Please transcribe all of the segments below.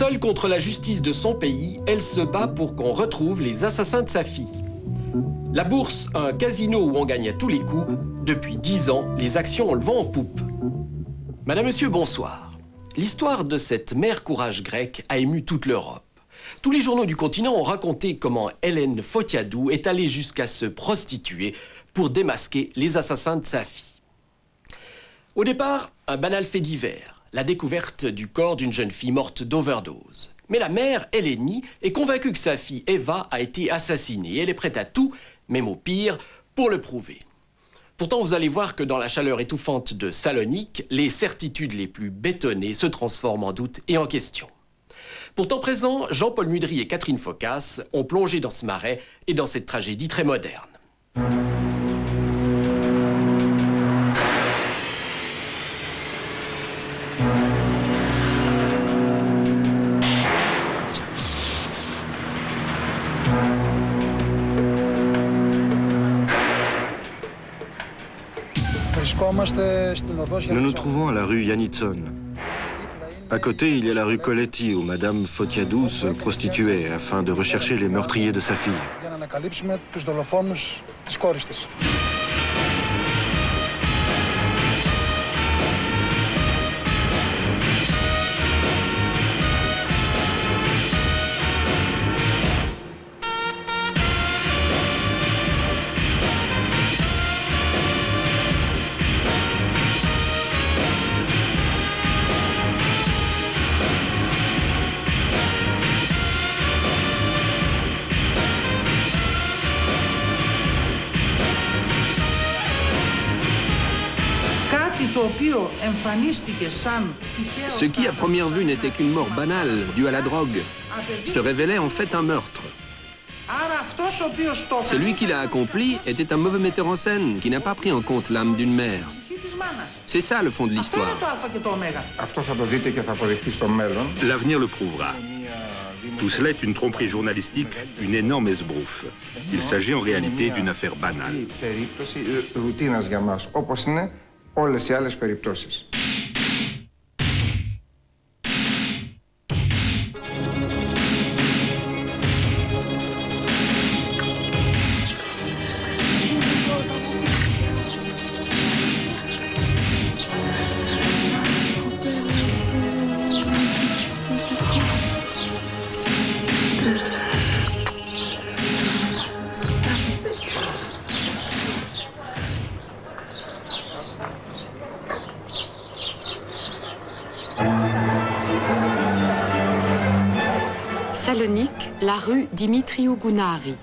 Seule contre la justice de son pays, elle se bat pour qu'on retrouve les assassins de sa fille. La bourse, un casino où on gagne à tous les coups, depuis 10 ans, les actions ont le vent en poupe. Madame, Monsieur, bonsoir. L'histoire de cette mère courage grecque a ému toute l'Europe. Tous les journaux du continent ont raconté comment Hélène Fotiadou est allée jusqu'à se prostituer pour démasquer les assassins de sa fille. Au départ, un banal fait divers, la découverte du corps d'une jeune fille morte d'overdose. Mais la mère, Hélénie, est convaincue que sa fille, Eva, a été assassinée. Elle est prête à tout, même au pire, pour le prouver. Pourtant, vous allez voir que dans la chaleur étouffante de Salonique, les certitudes les plus bétonnées se transforment en doutes et en questions. Pourtant présent, Jean-Paul Mudry et Catherine Phocas ont plongé dans ce marais et dans cette tragédie très moderne. Nous nous trouvons à la rue Yanitson. À côté, il y a la rue Coletti, où Madame Fotiadou se prostituait afin de rechercher les meurtriers de sa fille. Ce qui, à première vue, n'était qu'une mort banale due à la drogue, se révélait en fait un meurtre. Celui qui l'a accompli était un mauvais metteur en scène qui n'a pas pris en compte l'âme d'une mère. C'est ça le fond de l'histoire. L'avenir le prouvera. Tout cela est une tromperie journalistique, une énorme esbrouffe. Il s'agit en réalité d'une affaire banale. Όλες οι άλλες περιπτώσεις. Salonique, la rue Dimitriou Gounari.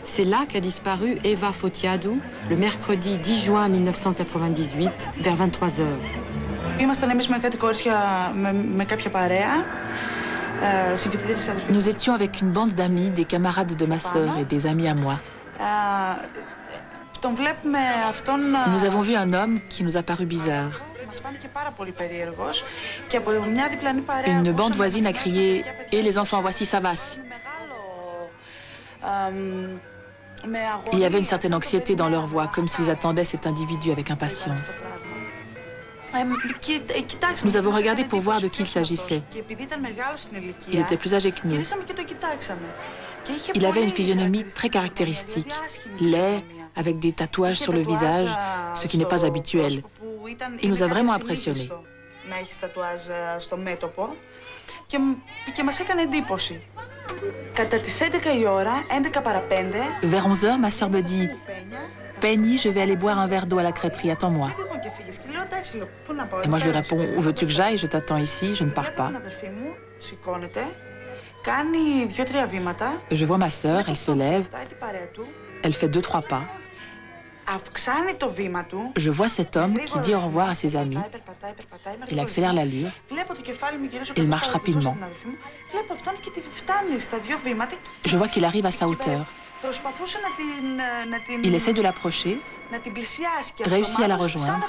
C'est là qu'a disparu Eva Fotiadou le mercredi 10 juin 1998 vers 23 h. Nous étions avec une bande d'amis, des camarades de ma sœur et des amis à moi. Nous avons vu un homme qui nous a paru bizarre. Une bande voisine a crié « Et les enfants, voici Savas !» Il y avait une certaine anxiété dans leur voix, comme s'ils attendaient cet individu avec impatience. Nous avons regardé pour voir de qui il s'agissait. Il était plus âgé que nous. Il avait une physionomie très caractéristique, laid, avec des tatouages sur le visage, ce qui n'est pas habituel. Il nous a vraiment impressionnés. Vers 11 h, ma sœur me dit « Penny, je vais aller boire un verre d'eau à la crêperie, attends-moi. » Et moi je lui réponds « Où veux-tu que j'aille? Je t'attends ici, je ne pars pas. » Je vois ma sœur, elle se lève, elle fait 2-3 pas. Je vois cet homme qui dit au revoir à ses amis. Il accélère l'allure. Il marche rapidement. Je vois qu'il arrive à sa hauteur. Il essaie de l'approcher, réussit à la rejoindre.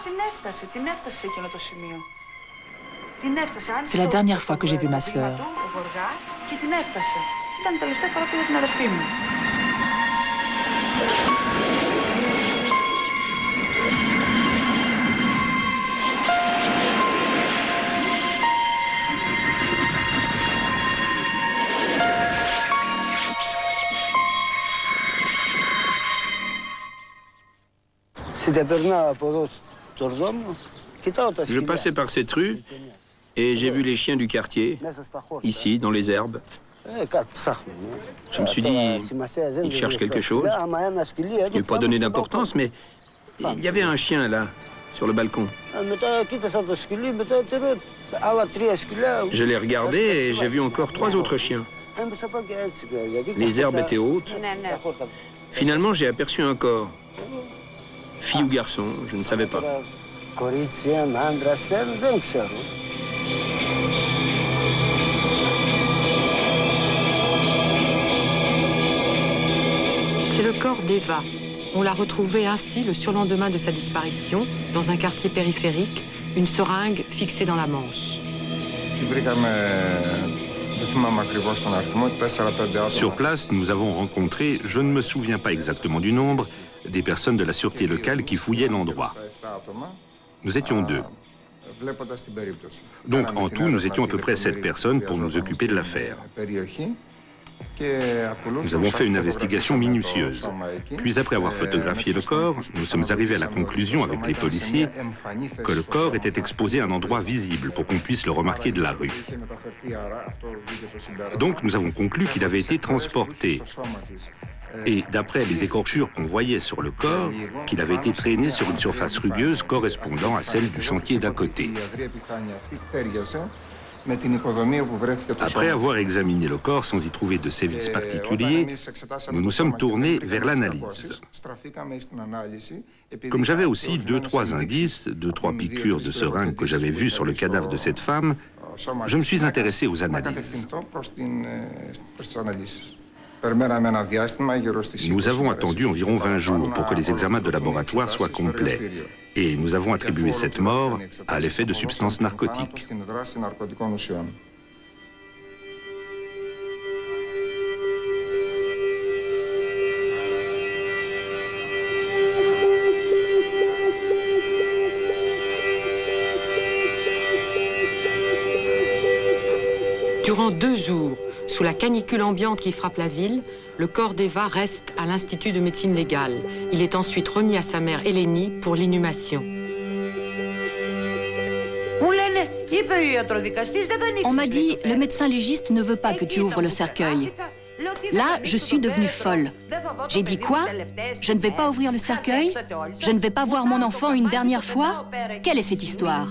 C'est la dernière fois que j'ai vu ma sœur. Je passais par cette rue et j'ai vu les chiens du quartier, ici, dans les herbes. Je me suis dit, ils cherchent quelque chose. Je n'ai pas donné d'importance, mais il y avait un chien là, sur le balcon. Je l'ai regardé et j'ai vu encore 3 autres chiens. Les herbes étaient hautes. Finalement, j'ai aperçu un corps. Fille ou garçon, je ne savais pas. C'est le corps d'Eva. On l'a retrouvé ainsi le surlendemain de sa disparition, dans un quartier périphérique, une seringue fixée dans la manche. Sur place, nous avons rencontré, je ne me souviens pas exactement du nombre, des personnes de la sûreté locale qui fouillaient l'endroit. Nous étions 2. Donc, en tout, nous étions à peu près 7 personnes pour nous occuper de l'affaire. Nous avons fait une investigation minutieuse. Puis après avoir photographié le corps, nous sommes arrivés à la conclusion avec les policiers que le corps était exposé à un endroit visible pour qu'on puisse le remarquer de la rue. Donc nous avons conclu qu'il avait été transporté. Et d'après les écorchures qu'on voyait sur le corps, qu'il avait été traîné sur une surface rugueuse correspondant à celle du chantier d'à côté. Après avoir examiné le corps sans y trouver de sévices particuliers, nous nous sommes tournés vers l'analyse. Comme j'avais aussi 2-3 indices, 2-3 piqûres de seringue que j'avais vues sur le cadavre de cette femme, je me suis intéressé aux analyses. Nous avons attendu environ 20 jours pour que les examens de laboratoire soient complets. Et nous avons attribué cette mort à l'effet de substances narcotiques. Durant 2 jours, sous la canicule ambiante qui frappe la ville, le corps d'Eva reste à l'Institut de médecine légale. Il est ensuite remis à sa mère Eleni pour l'inhumation. On m'a dit, le médecin légiste ne veut pas que tu ouvres le cercueil. Là, je suis devenue folle. J'ai dit quoi? Je ne vais pas ouvrir le cercueil? Je ne vais pas voir mon enfant une dernière fois? Quelle est cette histoire?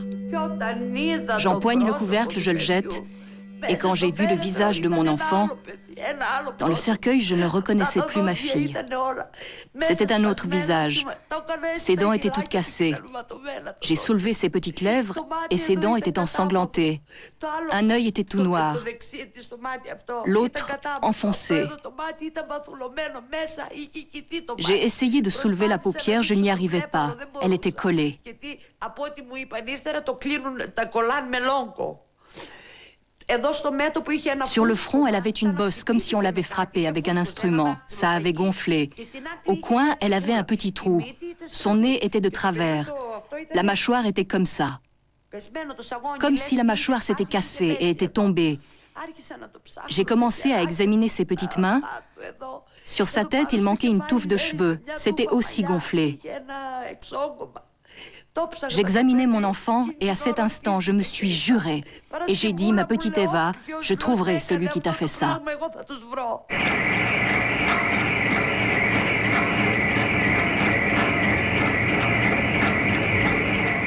J'empoigne le couvercle, je le jette. Et quand j'ai vu le visage de mon enfant, dans le cercueil, je ne reconnaissais plus ma fille. C'était un autre visage. Ses dents étaient toutes cassées. J'ai soulevé ses petites lèvres et ses dents étaient ensanglantées. Un œil était tout noir. L'autre enfoncé. J'ai essayé de soulever la paupière, je n'y arrivais pas. Elle était collée. Sur le front, elle avait une bosse, comme si on l'avait frappée avec un instrument. Ça avait gonflé. Au coin, elle avait un petit trou. Son nez était de travers. La mâchoire était comme ça. Comme si la mâchoire s'était cassée et était tombée. J'ai commencé à examiner ses petites mains. Sur sa tête, il manquait une touffe de cheveux. C'était aussi gonflé. J'examinais mon enfant et à cet instant, je me suis juré. Et j'ai dit, ma petite Eva, je trouverai celui qui t'a fait ça.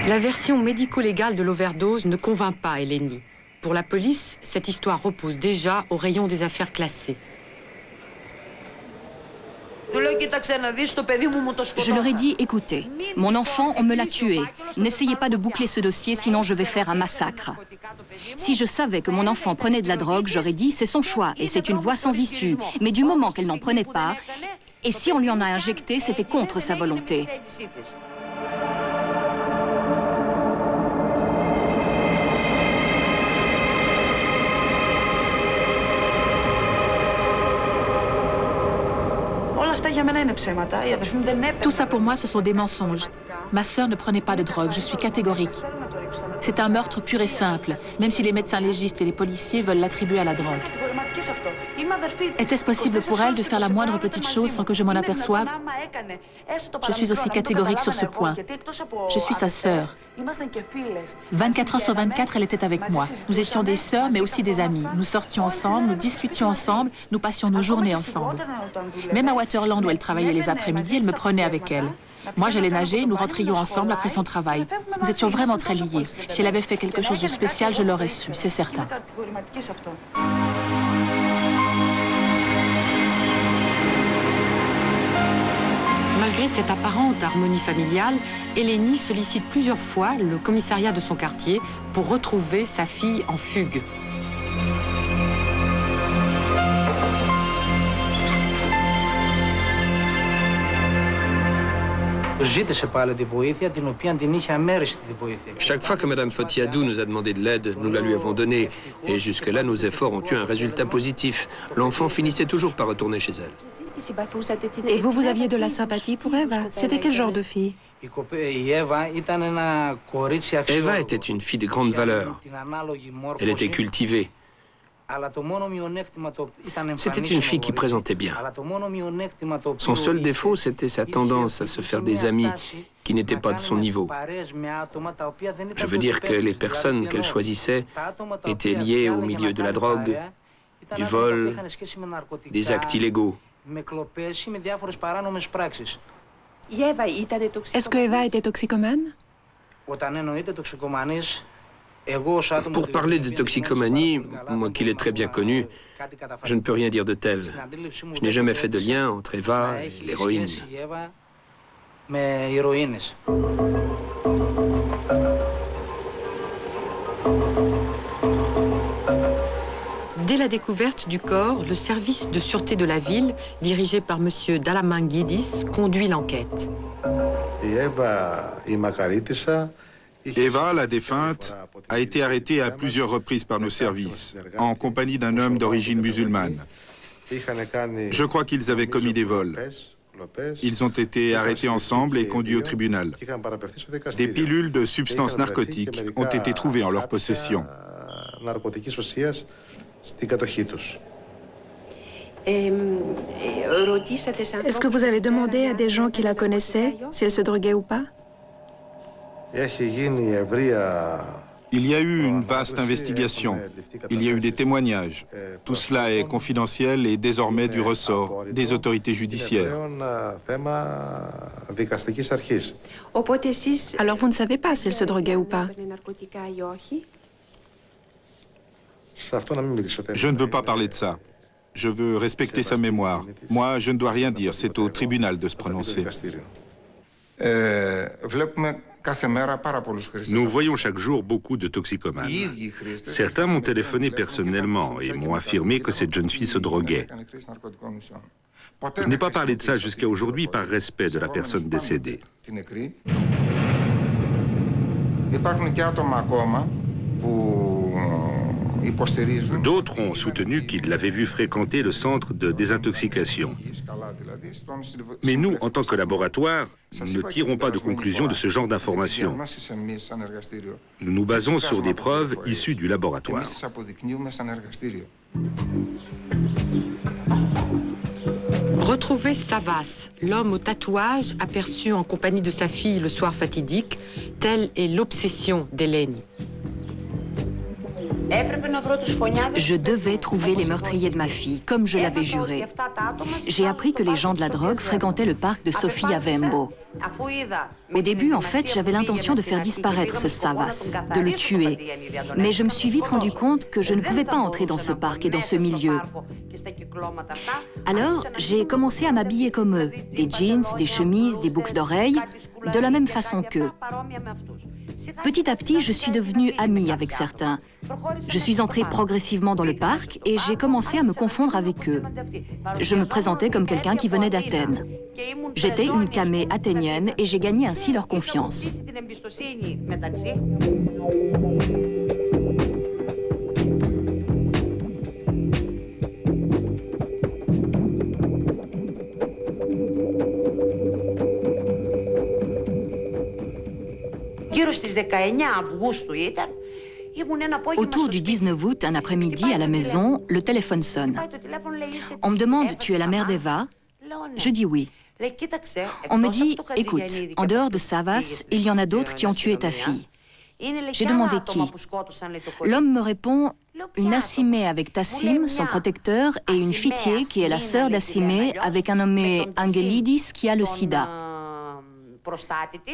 La version médico-légale de l'overdose ne convainc pas Eleni. Pour la police, cette histoire repose déjà au rayon des affaires classées. Je leur ai dit, écoutez, mon enfant, on me l'a tué. N'essayez pas de boucler ce dossier, sinon je vais faire un massacre. Si je savais que mon enfant prenait de la drogue, j'aurais dit, c'est son choix et c'est une voie sans issue. Mais du moment qu'elle n'en prenait pas, et si on lui en a injecté, c'était contre sa volonté. Tout ça pour moi, ce sont des mensonges. Ma sœur ne prenait pas de drogue, je suis catégorique. C'est un meurtre pur et simple, même si les médecins légistes et les policiers veulent l'attribuer à la drogue. Était-ce possible pour elle de faire la moindre petite chose sans que je m'en aperçoive? Je suis aussi catégorique sur ce point. Je suis sa sœur. 24 heures sur 24, elle était avec moi. Nous étions des sœurs, mais aussi des amies. Nous sortions ensemble, nous discutions ensemble, nous passions nos journées ensemble. Même à Waterland, où elle travaillait les après-midi, elle me prenait avec elle. Moi, j'allais nager, nous rentrions ensemble après son travail. Nous étions vraiment très liés. Si elle avait fait quelque chose de spécial, je l'aurais su, c'est certain. Malgré cette apparente harmonie familiale, Eleni sollicite plusieurs fois le commissariat de son quartier pour retrouver sa fille en fugue. Chaque fois que Mme Fotiadou nous a demandé de l'aide, nous la lui avons donnée. Et jusque-là, nos efforts ont eu un résultat positif. L'enfant finissait toujours par retourner chez elle. Et vous aviez de la sympathie pour Eva? C'était quel genre de fille? Eva était une fille de grande valeur. Elle était cultivée. C'était une fille qui présentait bien. Son seul défaut, c'était sa tendance à se faire des amis qui n'étaient pas de son niveau. Je veux dire que les personnes qu'elle choisissait étaient liées au milieu de la drogue, du vol, des actes illégaux. Est-ce que Eva était toxicomane? Pour parler de toxicomanie, moi qui l'ai très bien connue, je ne peux rien dire de tel. Je n'ai jamais fait de lien entre Eva et l'héroïne. Dès la découverte du corps, le service de sûreté de la ville, dirigé par M. Dalamangidis, conduit l'enquête. Eva, la défunte, a été arrêtée à plusieurs reprises par nos services, en compagnie d'un homme d'origine musulmane. Je crois qu'ils avaient commis des vols. Ils ont été arrêtés ensemble et conduits au tribunal. Des pilules de substances narcotiques ont été trouvées en leur possession. Est-ce que vous avez demandé à des gens qui la connaissaient si elle se droguait ou pas? Il y a eu une vaste investigation. Il y a eu des témoignages. Tout cela est confidentiel et désormais du ressort des autorités judiciaires. Alors vous ne savez pas si elle se droguait ou pas? Je ne veux pas parler de ça. Je veux respecter sa mémoire. Moi, je ne dois rien dire. C'est au tribunal de se prononcer. Nous voyons chaque jour beaucoup de toxicomanes. Certains m'ont téléphoné personnellement et m'ont affirmé que cette jeune fille se droguait. Je n'ai pas parlé de ça jusqu'à aujourd'hui par respect de la personne décédée. D'autres ont soutenu qu'ils l'avaient vu fréquenter le centre de désintoxication. Mais nous, en tant que laboratoire, nous ne tirons pas de conclusion de ce genre d'informations. Nous nous basons sur des preuves issues du laboratoire. Retrouver Savas, l'homme au tatouage aperçu en compagnie de sa fille le soir fatidique, telle est l'obsession d'Eleni. Je devais trouver les meurtriers de ma fille, comme je l'avais juré. J'ai appris que les gens de la drogue fréquentaient le parc de Sofia Vembo. Au début, en fait, j'avais l'intention de faire disparaître ce Savas, de le tuer. Mais je me suis vite rendu compte que je ne pouvais pas entrer dans ce parc et dans ce milieu. Alors, j'ai commencé à m'habiller comme eux, des jeans, des chemises, des boucles d'oreilles, de la même façon qu'eux. Petit à petit, je suis devenue amie avec certains. Je suis entrée progressivement dans le parc et j'ai commencé à me confondre avec eux. Je me présentais comme quelqu'un qui venait d'Athènes. J'étais une camée athénienne et j'ai gagné ainsi leur confiance. Autour du 19 août, un après-midi, à la maison, le téléphone sonne. On me demande, tu es la mère d'Eva? Je dis oui. On me dit, écoute, en dehors de Savas, il y en a d'autres qui ont tué ta fille. J'ai demandé qui. L'homme me répond, une Assimée avec Tassim, son protecteur, et une Fitié qui est la sœur d'Assimée avec un nommé Angelidis qui a le sida.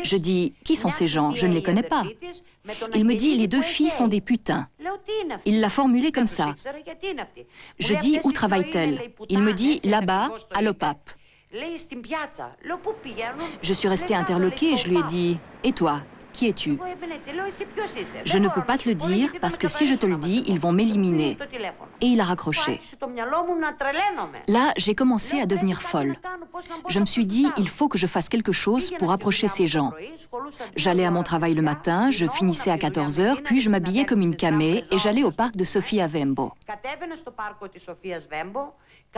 Je dis, qui sont ces gens? Je ne les connais pas. Il me dit, les deux filles sont des putains. Il l'a formulé comme ça. Je dis, où travaille-t-elle? Il me dit, là-bas, à l'OPAP. Je suis restée interloquée et je lui ai dit, et toi, qui es-tu? Je ne peux pas te le dire parce que si je te le dis, ils vont m'éliminer. Et il a raccroché. Là, j'ai commencé à devenir folle. Je me suis dit, il faut que je fasse quelque chose pour approcher ces gens. J'allais à mon travail le matin, je finissais à 14h, puis je m'habillais comme une camée et j'allais au parc de Sofia Vembo.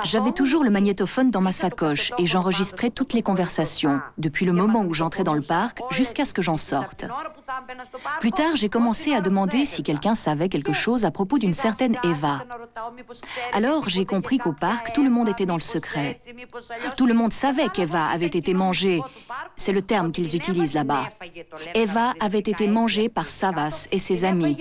J'avais toujours le magnétophone dans ma sacoche et j'enregistrais toutes les conversations, depuis le moment où j'entrais dans le parc jusqu'à ce que j'en sorte. Plus tard, j'ai commencé à demander si quelqu'un savait quelque chose à propos d'une certaine Eva. Alors, j'ai compris qu'au parc, tout le monde était dans le secret. Tout le monde savait qu'Eva avait été mangée. C'est le terme qu'ils utilisent là-bas. Eva avait été mangée par Savas et ses amis.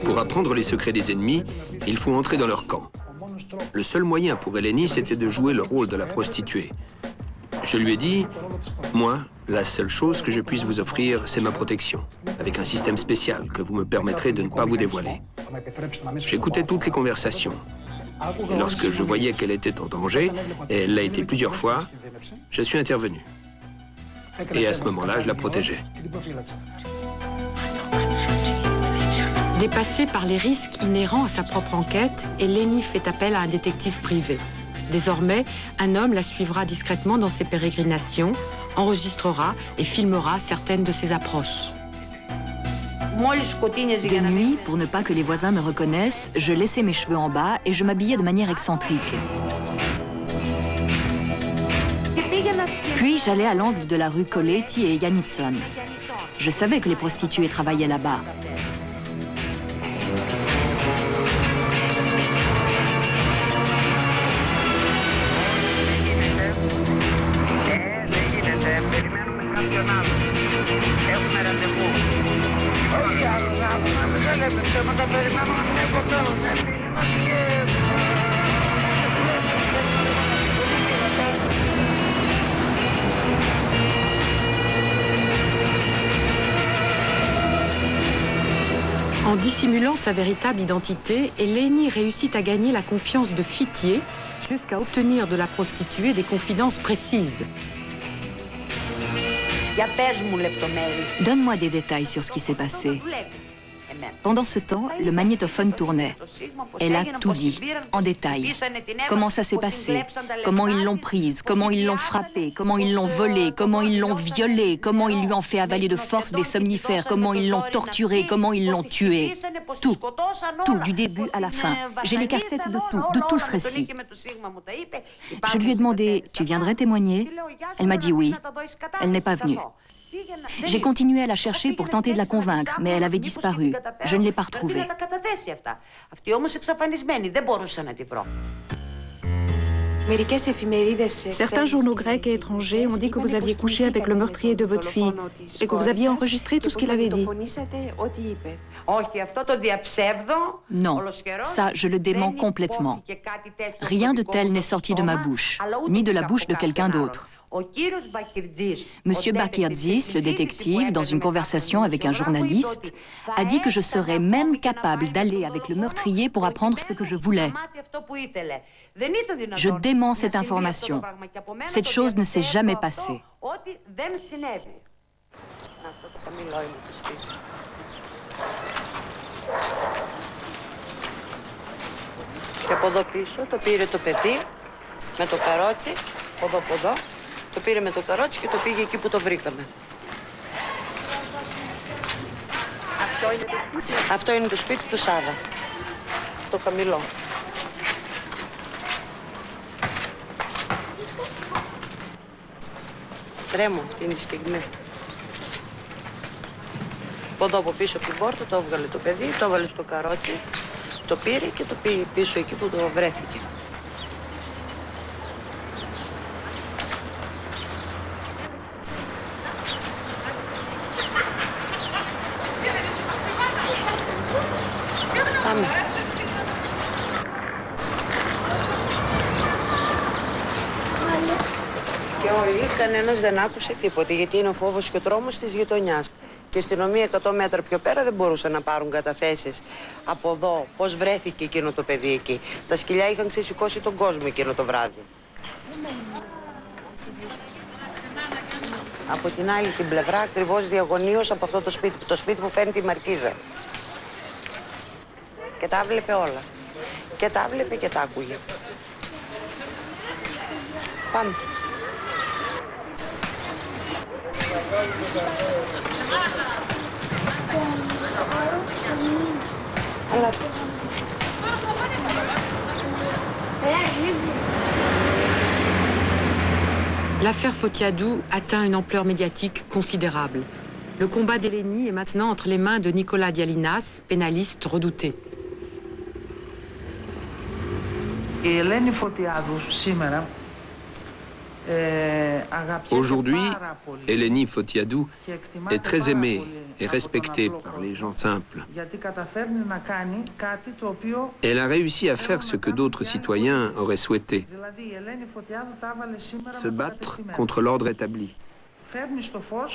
Pour apprendre les secrets des ennemis, il faut entrer dans leur camp. Le seul moyen pour Eleni, c'était de jouer le rôle de la prostituée. Je lui ai dit, moi, la seule chose que je puisse vous offrir, c'est ma protection, avec un système spécial que vous me permettrez de ne pas vous dévoiler. J'écoutais toutes les conversations. Et lorsque je voyais qu'elle était en danger, et elle l'a été plusieurs fois, je suis intervenu. Et à ce moment-là, je la protégeais. Dépassée par les risques inhérents à sa propre enquête, Eleni fait appel à un détective privé. Désormais, un homme la suivra discrètement dans ses pérégrinations, enregistrera et filmera certaines de ses approches. De nuit, pour ne pas que les voisins me reconnaissent, je laissais mes cheveux en bas et je m'habillais de manière excentrique. Puis j'allais à l'angle de la rue Coletti et Janitsson. Je savais que les prostituées travaillaient là-bas. En dissimulant sa véritable identité, Eleni réussit à gagner la confiance de Fitié jusqu'à obtenir de la prostituée des confidences précises. Donne-moi des détails sur ce qui s'est passé. Pendant ce temps, le magnétophone tournait. Elle a tout dit, en détail. Comment ça s'est passé, comment ils l'ont prise, comment ils l'ont frappée, comment ils l'ont volée, comment ils l'ont violée, comment ils lui ont fait avaler de force des somnifères, comment ils l'ont torturée, comment ils l'ont tuée. Tout, tout, du début à la fin. J'ai les cassettes de tout ce récit. Je lui ai demandé, tu viendrais témoigner? Elle m'a dit oui. Elle n'est pas venue. J'ai continué à la chercher pour tenter de la convaincre, mais elle avait disparu. Je ne l'ai pas retrouvée. Certains journaux grecs et étrangers ont dit que vous aviez couché avec le meurtrier de votre fille et que vous aviez enregistré tout ce qu'il avait dit. Non, ça, je le dément complètement. Rien de tel n'est sorti de ma bouche, ni de la bouche de quelqu'un d'autre. Monsieur Bakirtzis, le détective, dans une conversation avec un journaliste, a dit que je serais même capable d'aller avec le meurtrier pour apprendre ce que je voulais. Je dément cette information. Cette chose ne s'est jamais passée. Το πήρε με το καρότσι και το πήγε εκεί που το βρήκαμε. Αυτό είναι το σπίτι του Σάβα. Το χαμηλό. Τρέμω αυτή τη στιγμή. Εδώ από πίσω από την πόρτα το έβγαλε το παιδί, το έβαλε στο καρότσι, το πήρε και το πήγε πίσω εκεί που το βρέθηκε. Πάμε. Και όλοι, κανένας δεν άκουσε τίποτε, γιατί είναι ο φόβος και ο τρόμος της γειτονιάς. Και η αστυνομία 100 μέτρα πιο πέρα δεν μπορούσαν να πάρουν καταθέσεις από εδώ, πώς βρέθηκε εκείνο το παιδί εκεί. Τα σκυλιά είχαν ξεσηκώσει τον κόσμο εκείνο το βράδυ. Από την άλλη την πλευρά, ακριβώς διαγωνίως από αυτό το σπίτι που φέρνει τη Μαρκίζα. Και τα βλέπε όλα. Και τα βλέπε και τα άκουγε. Πάμε. L'affaire Fotiadou atteint une ampleur médiatique considérable. Le combat d'Eleni est maintenant entre les mains de Nicolas Dialinas, pénaliste redouté. Aujourd'hui, Eleni Fotiadou est très aimée et respectée par les gens simples. Elle a réussi à faire ce que d'autres citoyens auraient souhaité, se battre contre l'ordre établi,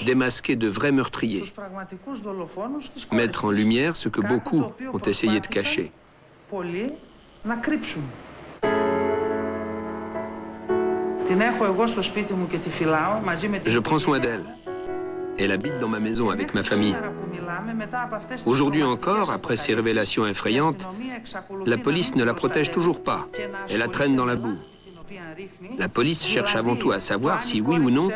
démasquer de vrais meurtriers, mettre en lumière ce que beaucoup ont essayé de cacher. Je prends soin d'elle. Elle habite dans ma maison avec ma famille. Aujourd'hui encore, après ces révélations effrayantes, la police ne la protège toujours pas. Elle la traîne dans la boue. La police cherche avant tout à savoir si, oui ou non,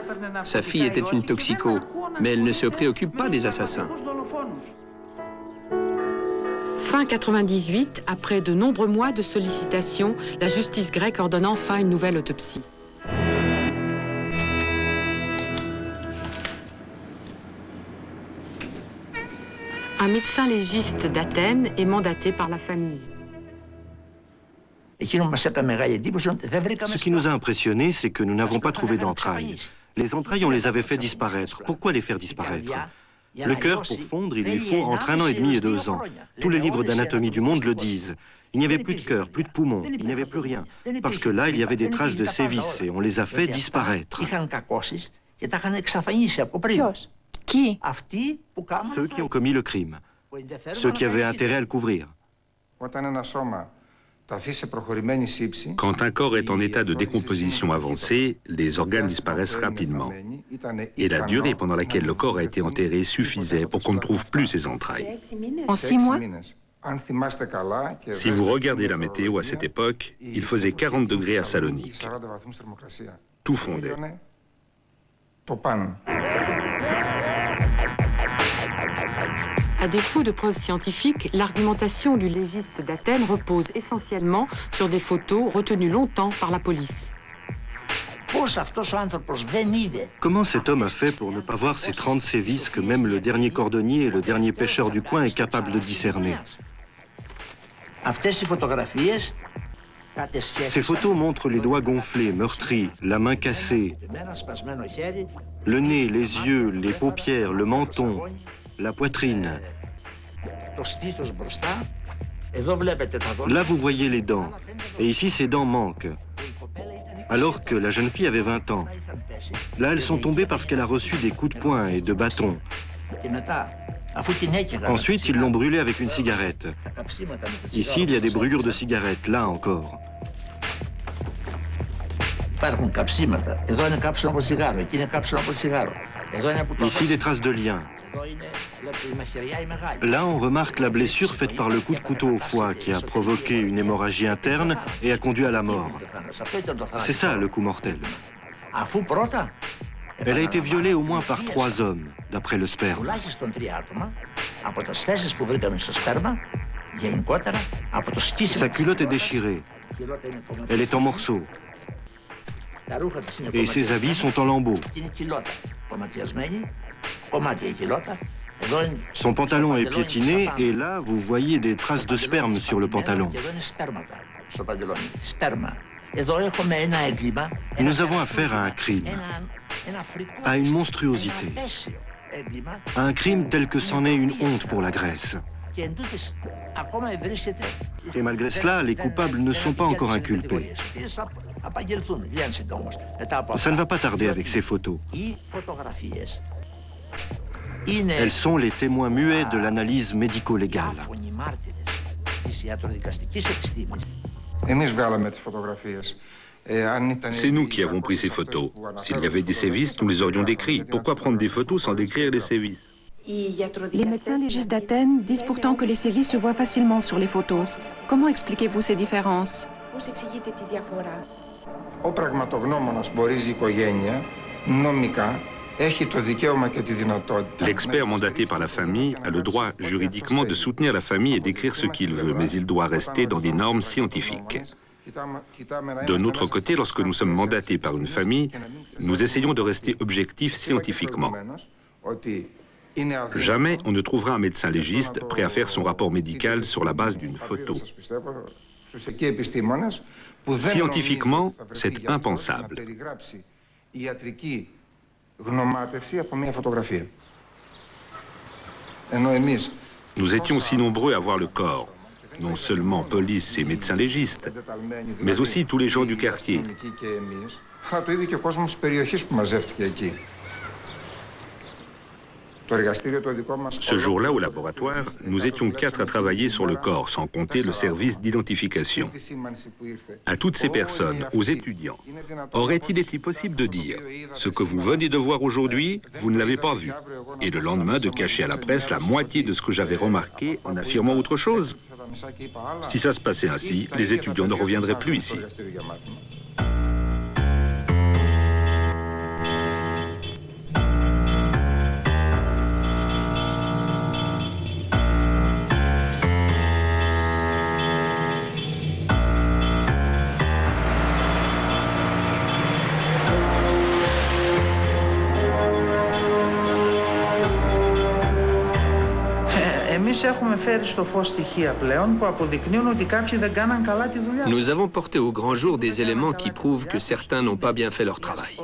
sa fille était une toxico, mais elle ne se préoccupe pas des assassins. Fin 98, après de nombreux mois de sollicitations, la justice grecque ordonne enfin une nouvelle autopsie. Un médecin légiste d'Athènes est mandaté par la famille. Ce qui nous a impressionnés, c'est que nous n'avons pas trouvé d'entrailles. Les entrailles, on les avait fait disparaître. Pourquoi les faire disparaître? Le cœur, pour fondre, il lui faut entre 1 an et demi et 2 ans. Tous les livres d'anatomie du monde le disent. Il n'y avait plus de cœur, plus de poumons, il n'y avait plus rien. Parce que là, il y avait des traces de sévices et on les a fait disparaître. Qui? Ceux qui ont commis le crime. Ceux qui avaient intérêt à le couvrir. Quand un corps est en état de décomposition avancée, les organes disparaissent rapidement. Et la durée pendant laquelle le corps a été enterré suffisait pour qu'on ne trouve plus ses entrailles. En 6 mois? Si vous regardez la météo à cette époque, il faisait 40 degrés à Salonique. Tout fondait. À défaut de preuves scientifiques, l'argumentation du légiste d'Athènes repose essentiellement sur des photos retenues longtemps par la police. Comment cet homme a fait pour ne pas voir ces 30 sévices que même le dernier cordonnier et le dernier pêcheur du coin est capable de discerner? Ces photos montrent les doigts gonflés, meurtris, la main cassée, le nez, les yeux, les paupières, le menton, la poitrine. Là, vous voyez les dents. Et ici, ces dents manquent. Alors que la jeune fille avait 20 ans. Là, elles sont tombées parce qu'elle a reçu des coups de poing et de bâton. Ensuite, ils l'ont brûlée avec une cigarette. Ici, il y a des brûlures de cigarettes, là encore. Ici, des traces de liens. Là, on remarque la blessure faite par le coup de couteau au foie qui a provoqué une hémorragie interne et a conduit à la mort. C'est ça, le coup mortel. Elle a été violée au moins par 3 hommes, d'après le sperme. Sa culotte est déchirée. Elle est en morceaux. Et ses habits sont en lambeaux. Son pantalon est piétiné et là, vous voyez des traces de sperme sur le pantalon. Nous avons affaire à un crime, à une monstruosité, à un crime tel que c'en est une honte pour la Grèce. Et malgré cela, les coupables ne sont pas encore inculpés. Ça ne va pas tarder avec ces photos. Elles sont les témoins muets de l'analyse médico-légale. C'est nous qui avons pris ces photos. S'il y avait des sévices, nous les aurions décrits. Pourquoi prendre des photos sans décrire les sévices? Les médecins légistes d'Athènes disent pourtant que les sévices se voient facilement sur les photos. Comment expliquez-vous ces différences? Ο πραγματογνώμονας που ορίζει η οικογένεια, νομικά, έχει το δικαίωμα και τη δυνατότητα. L'expert mandaté par la famille a le droit juridiquement de soutenir la famille et d'écrire ce qu'il veut, mais il doit rester dans des normes scientifiques. De notre côté, lorsque nous sommes mandatés par une famille, nous essayons de rester objectifs scientifiquement. Jamais on ne trouvera un médecin légiste prêt à faire son rapport médical sur la base d'une photo. Scientifiquement, c'est impensable. Nous étions si nombreux à voir le corps, non seulement police et médecins légistes, mais aussi tous les gens du quartier. Ce jour-là, au laboratoire, nous étions 4 à travailler sur le corps, sans compter le service d'identification. À toutes ces personnes, aux étudiants, aurait-il été possible de dire « Ce que vous venez de voir aujourd'hui, vous ne l'avez pas vu » et le lendemain de cacher à la presse la moitié de ce que j'avais remarqué en affirmant autre chose? Si ça se passait ainsi, les étudiants ne reviendraient plus ici. Nous avons porté au grand jour des éléments qui prouvent que certains n'ont pas bien fait leur travail.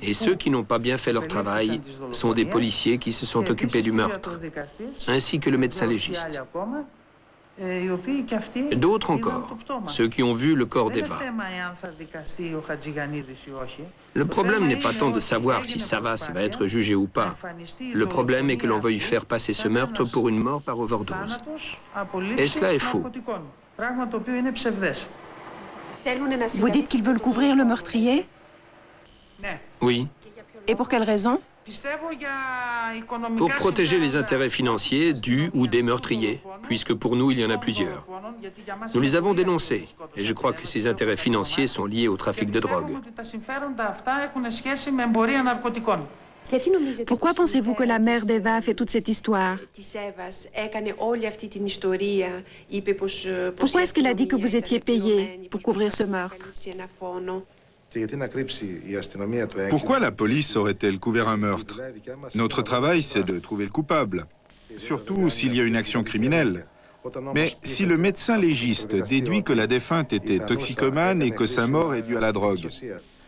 Et ceux qui n'ont pas bien fait leur travail sont des policiers qui se sont occupés du meurtre, ainsi que le médecin légiste. D'autres encore, ceux qui ont vu le corps d'Eva. Le problème n'est pas tant de savoir si Savas va être jugé ou pas. Le problème est que l'on veuille faire passer ce meurtre pour une mort par overdose. Et cela est faux. Vous dites qu'ils veulent couvrir le meurtrier? Oui. Et pour quelle raison? Pour protéger les intérêts financiers du ou des meurtriers, puisque pour nous, il y en a plusieurs. Nous les avons dénoncés, et je crois que ces intérêts financiers sont liés au trafic de drogue. Pourquoi pensez-vous que la mère d'Eva a fait toute cette histoire? Pourquoi est-ce qu'elle a dit que vous étiez payé pour couvrir ce meurtre? Pourquoi la police aurait-elle couvert un meurtre? Notre travail, c'est de trouver le coupable, surtout s'il y a une action criminelle. Mais si le médecin légiste déduit que la défunte était toxicomane et que sa mort est due à la drogue,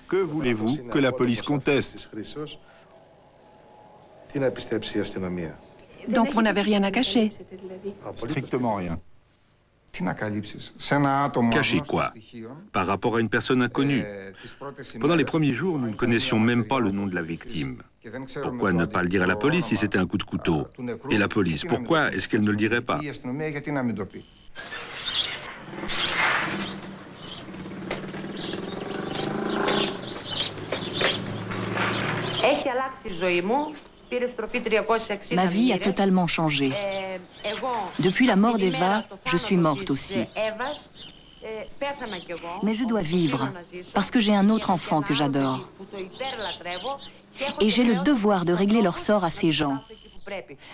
que voulez-vous que la police conteste? Donc vous n'avez rien à cacher? Strictement rien. Cacher quoi? Par rapport à une personne inconnue. Pendant les premiers jours, nous ne connaissions même pas le nom de la victime. Pourquoi ne pas le dire à la police si c'était un coup de couteau? Et la police, pourquoi est-ce qu'elle ne le dirait pas? Ma vie a totalement changé. Depuis la mort d'Eva, je suis morte aussi. Mais je dois vivre, parce que j'ai un autre enfant que j'adore. Et j'ai le devoir de régler leur sort à ces gens.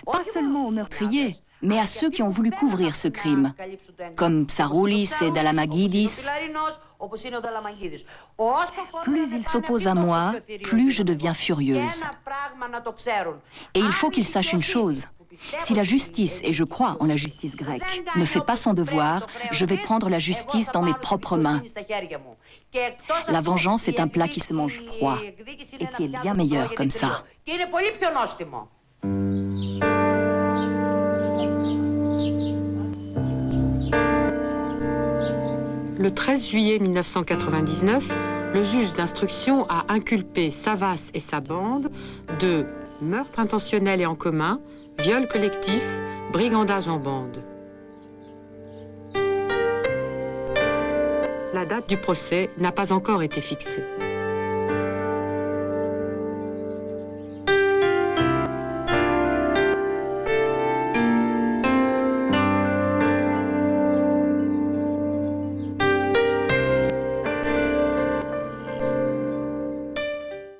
Pas seulement aux meurtriers, mais à ceux qui ont voulu couvrir ce crime, comme Psaroulis et Dalamagidis. Plus ils s'opposent à moi, plus je deviens furieuse. Et il faut qu'ils sachent une chose. Si la justice, et je crois en la justice grecque, ne fait pas son devoir, je vais prendre la justice dans mes propres mains. La vengeance est un plat qui se mange froid et qui est bien meilleur comme ça. Le 13 juillet 1999, le juge d'instruction a inculpé Savas et sa bande de meurtre intentionnel et en commun, viol collectif, brigandage en bande. La date du procès n'a pas encore été fixée.